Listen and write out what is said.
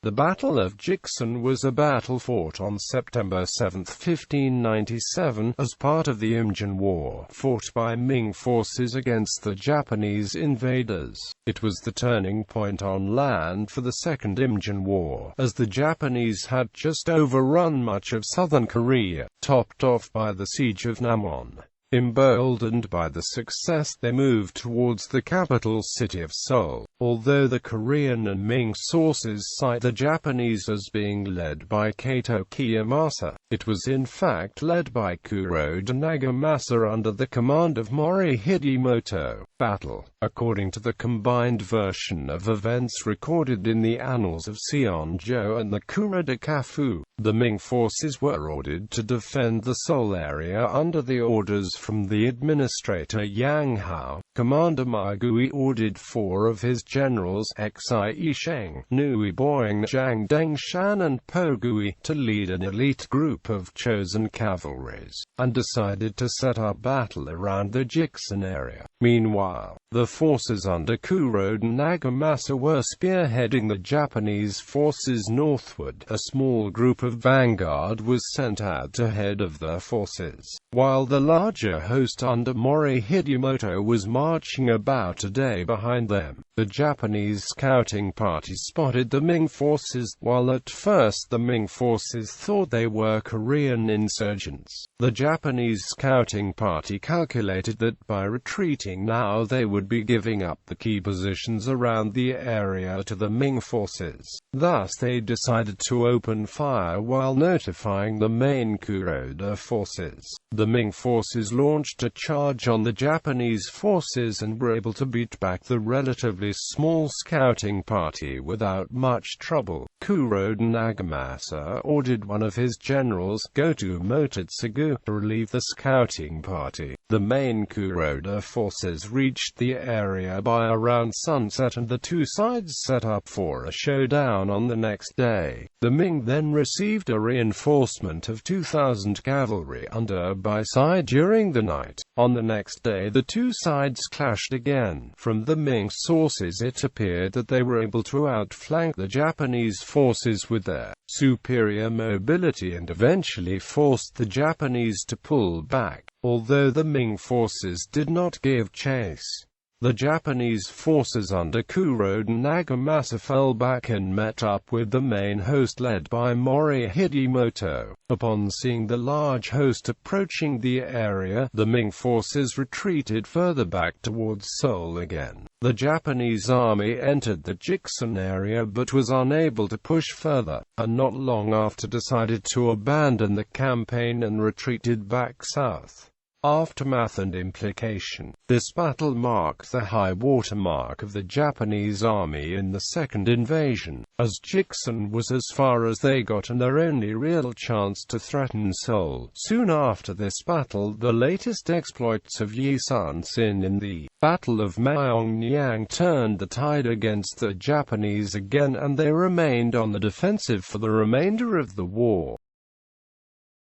The Battle of Jiksan was a battle fought on September 7, 1597, as part of the Imjin War, fought by Ming forces against the Japanese invaders. It was the turning point on land for the Second Imjin War, as the Japanese had just overrun much of southern Korea, topped off by the Siege of Namwon. Emboldened by the success, they moved towards the capital city of Seoul. Although the Korean and Ming sources cite the Japanese as being led by Kato Kiyomasa, it was in fact led by Kuroda Nagamasa under the command of Mori Hidemoto. Battle. According to the combined version of events recorded in the annals of Seoul.Although and the Kuroda Kafu, the Ming forces were ordered to defend the Seoul area under the orders from the administrator Yang Hao. Commander Ma Gui ordered 4 of his generals, Xi Sheng, Nui Boing, Zhang Dengshan and Po Gui, to lead an elite group of chosen cavalries, and decided to set up battle around the Jiksan area. Meanwhile, the forces under Kuroda Nagamasa were spearheading the Japanese forces northward. A small group of vanguard was sent out ahead of their forces, while the larger host under Mori Hidemoto was marching about a day behind them. The Japanese scouting party spotted the Ming forces. While at first the Ming forces thought they were Korean insurgents, the Japanese scouting party calculated that by retreating now they would be giving up the key positions around the area to the Ming forces. Thus they decided to open fire while notifying the main Kuroda forces. The Ming forces launched a charge on the Japanese forces and were able to beat back the relatively small scouting party without much trouble. Kuroda Nagamasa ordered one of his generals, Goto Mototsugu, to relieve the scouting party. The main Kuroda forces reached the area by around sunset and the two sides set up for a showdown on the next day. The Ming then received a reinforcement of 2,000 cavalry under by side during the night. On the next day the two sides clashed again. From the Ming sources it appeared that they were able to outflank the Japanese forces with their superior mobility and eventually forced the Japanese to pull back. Although the Ming forces did not give chase, the Japanese forces under Kuroda Nagamasa fell back and met up with the main host led by Mori Hidemoto. Upon seeing the large host approaching the area, the Ming forces retreated further back towards Seoul again. The Japanese army entered the Jiksan area but was unable to push further, and not long after decided to abandon the campaign and retreated back south. Aftermath and implication. This battle marked the high water mark of the Japanese army in the second invasion, as Jiksan was as far as they got and their only real chance to threaten Seoul. Soon after this battle, the latest exploits of Yi Sun-sin in the Battle of Myeongyang turned the tide against the Japanese again, and they remained on the defensive for the remainder of the war.